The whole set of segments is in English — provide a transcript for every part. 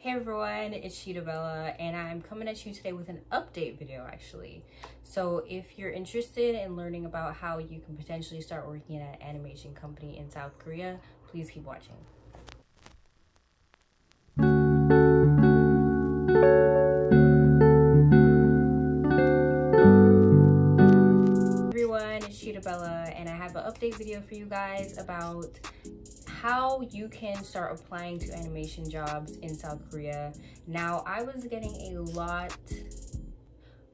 Hey everyone, it's Bella, and I'm coming at you today with an update video actually. So if you're interested in learning about how you can potentially start working at an animation company in South Korea, please keep watching. Everyone, it's Bella, and I have an update video for you guys about how you can start applying to animation jobs in South Korea. Now, I was getting a lot,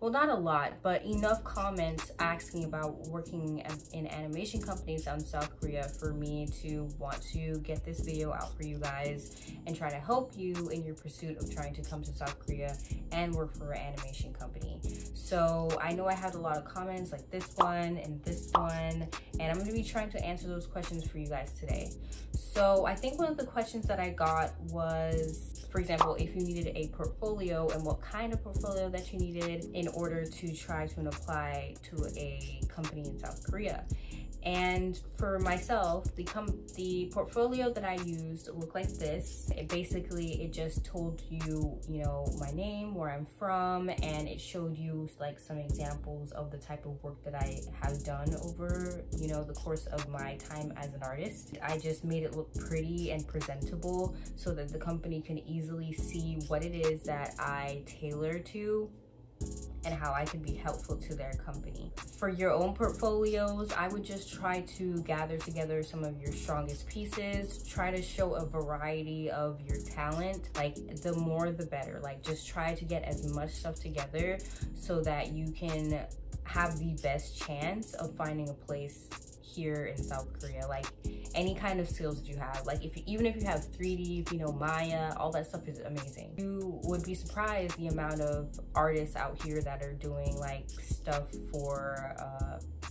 well, not a lot, but enough comments asking about working in animation companies in South Korea for me to want to get this video out for you guys and try to help you in your pursuit of trying to come to South Korea and work for an animation company. So I know I had a lot of comments like this one and this one, and I'm going to be trying to answer those questions for you guys today. So I think one of the questions that I got was, for example, if you needed a portfolio and what kind of portfolio that you needed in order to try to apply to a company in South Korea. And for myself, the portfolio that I used looked like this. It just told you, my name, where I'm from, and it showed you like some examples of the type of work that I have done over, the course of my time as an artist. I just made it look pretty and presentable so that the company can easily see what it is that I tailor to and how I can be helpful to their company. For your own portfolios, I would just try to gather together some of your strongest pieces, try to show a variety of your talent, like the more the better. Like just try to get as much stuff together so that you can have the best chance of finding a place here in South Korea. Like any kind of skills that you have, like even if you have 3D, if you know Maya, all that stuff is amazing. You would be surprised the amount of artists out here that are doing like stuff for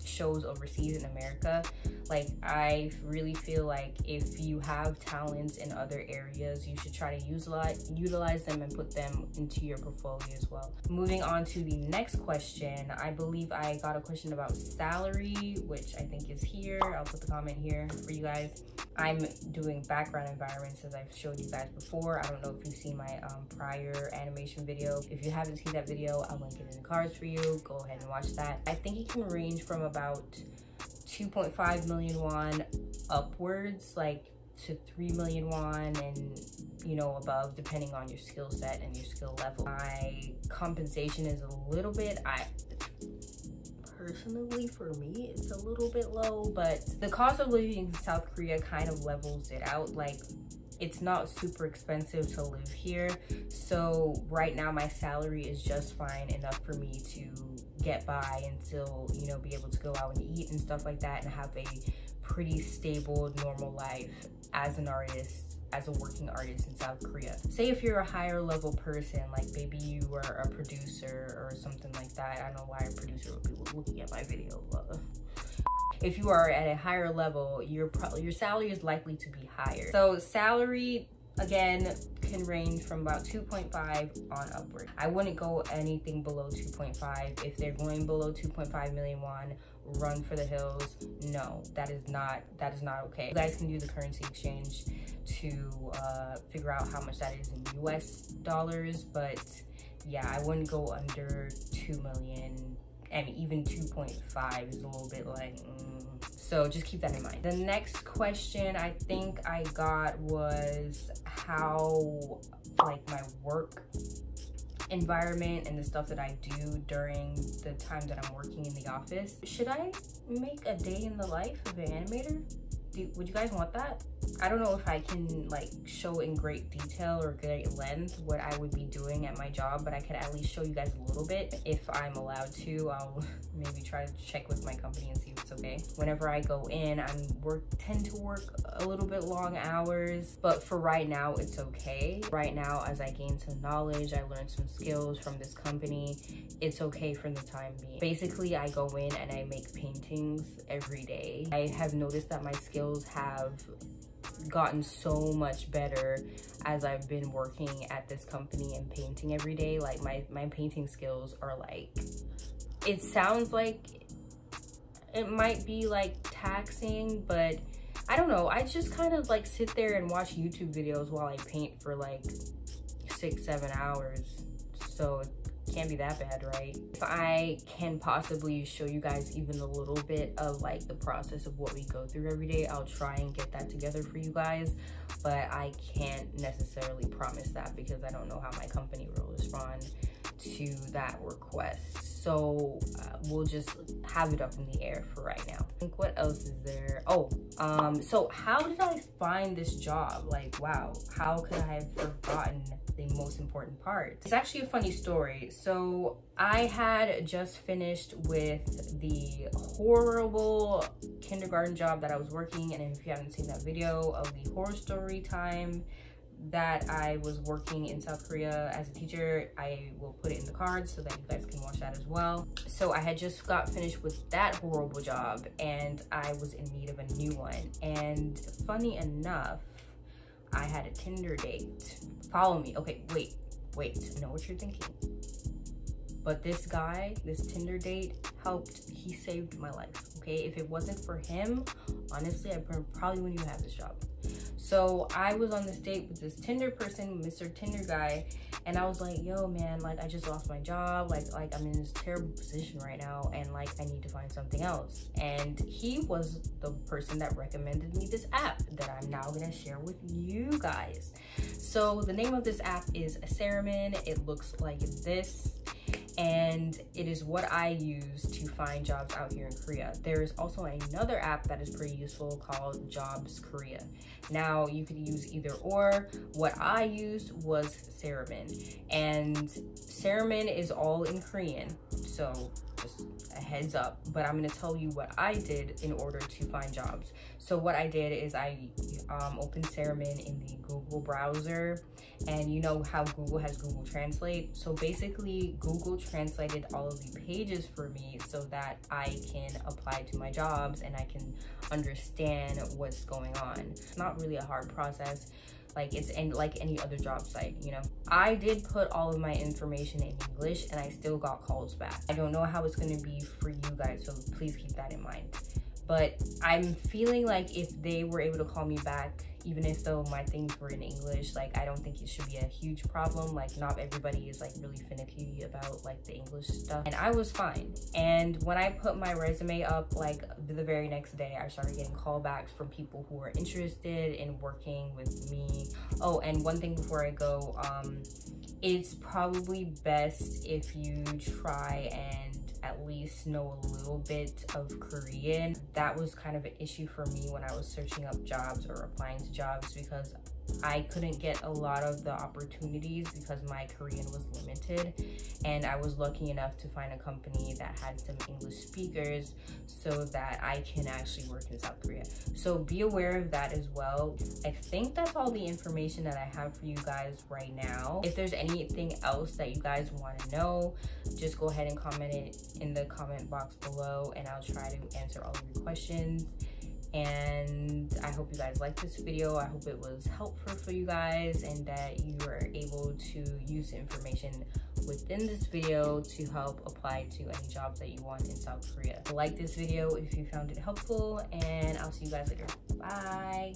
shows overseas in America. Like I really feel like if you have talents in other areas, you should try to utilize them and put them into your portfolio as well. Moving on to the next question, I believe I got a question about salary, which I think is here. I'll put the comment here for you guys. I'm doing background environments as I've showed you guys before. I don't know if you've seen my prior animation video. If you haven't seen that video, I'll link it in the cards for you. Go ahead and watch that. I think it can range from about 2.5 million won upwards, like to 3 million won and above, depending on your skill set and your skill level. My compensation is a little bit, personally, for me, it's a little bit low, but the cost of living in South Korea kind of levels it out. Like it's not super expensive to live here. So right now my salary is just fine enough for me to get by and still, be able to go out and eat and stuff like that and have a pretty stable, normal life as an artist, as a working artist in South Korea. Say if you're a higher level person, like maybe you are a producer or something like that. I don't know why a producer would be looking at my video, but if you are at a higher level, your salary is likely to be higher. So salary, again, can range from about 2.5 on upward. I wouldn't go anything below 2.5. If they're going below 2.5 million won, run for the hills. No, that is not okay. You guys can do the currency exchange to figure out how much that is in US dollars, but yeah, I wouldn't go under 2 million, and even 2.5 is a little bit like so just keep that in mind. The next question I think I got was how like my work environment and the stuff that I do during the time that I'm working in the office. Should I make a day in the life of an animator? Would you guys want that? I don't know if I can like show in great detail or great length what I would be doing at my job, but I could at least show you guys a little bit. If I'm allowed to, I'll maybe try to check with my company and see if it's okay. Whenever I go in, tend to work a little bit long hours, but for right now, it's okay. Right now, as I gain some knowledge, I learned some skills from this company, it's okay for the time being. Basically, I go in and I make paintings every day. I have noticed that my skills have gotten so much better as I've been working at this company and painting every day. Like my painting skills are like, it sounds like it might be like taxing, but I don't know. I just kind of like sit there and watch YouTube videos while I paint for like 6-7 hours, so it can't be that bad, right? If I can possibly show you guys even a little bit of like the process of what we go through every day, I'll try and get that together for you guys, but I can't necessarily promise that because I don't know how my company will respond to that request. So we'll just have it up in the air for right now. I think what else is there? Oh, so how did I find this job? Like, wow, how could I have forgotten the most important part? It's actually a funny story. So I had just finished with the horrible kindergarten job that I was working, and if you haven't seen that video of the horror story time that I was working in South Korea as a teacher, I will put it in the cards so that you guys can watch that as well. So I had just got finished with that horrible job and I was in need of a new one. And funny enough, I had a Tinder date. Follow me. Okay, wait, I know what you're thinking. But this guy, this Tinder date he saved my life, okay? If it wasn't for him, honestly, I probably wouldn't even have this job. So I was on this date with this Tinder person, Mr. Tinder guy, and I was like, yo man, like I just lost my job, like I'm in this terrible position right now, and like I need to find something else. And he was the person that recommended me this app that I'm now gonna share with you guys. So the name of this app is Ceremin. It looks like this, and it is what I use to find jobs out here in Korea. There is also another app that is pretty useful called Jobs Korea. Now you could use either or. What I used was Ceremin, and Ceremin is all in Korean, so just a heads up. But I'm gonna tell you what I did in order to find jobs. So what I did is I opened Ceremin in the Google browser, and you know how Google has Google Translate. So basically Google translated all of the pages for me so that I can apply to my jobs and I can understand what's going on. It's not really a hard process. Like it's like any other job site, you know. I did put all of my information in English and I still got calls back. I don't know how it's gonna be for you guys, so please keep that in mind. But I'm feeling like if they were able to call me back, even if though my things were in English, like I don't think it should be a huge problem. Like not everybody is like really finicky about like the English stuff, and I was fine. And when I put my resume up, like the very next day, I started getting callbacks from people who were interested in working with me. Oh, and one thing before I go, it's probably best if you try and at least know a little bit of Korean. That was kind of an issue for me when I was searching up jobs or applying to jobs, because I couldn't get a lot of the opportunities because my Korean was limited, and I was lucky enough to find a company that had some English speakers so that I can actually work in South Korea. So be aware of that as well. I think that's all the information that I have for you guys right now. If there's anything else that you guys want to know, just go ahead and comment it in the comment box below and I'll try to answer all of your questions. And I hope you guys liked this video. I hope it was helpful for you guys and that you were able to use the information within this video to help apply to any jobs that you want in South Korea. Like this video if you found it helpful, and I'll see you guys later. Bye.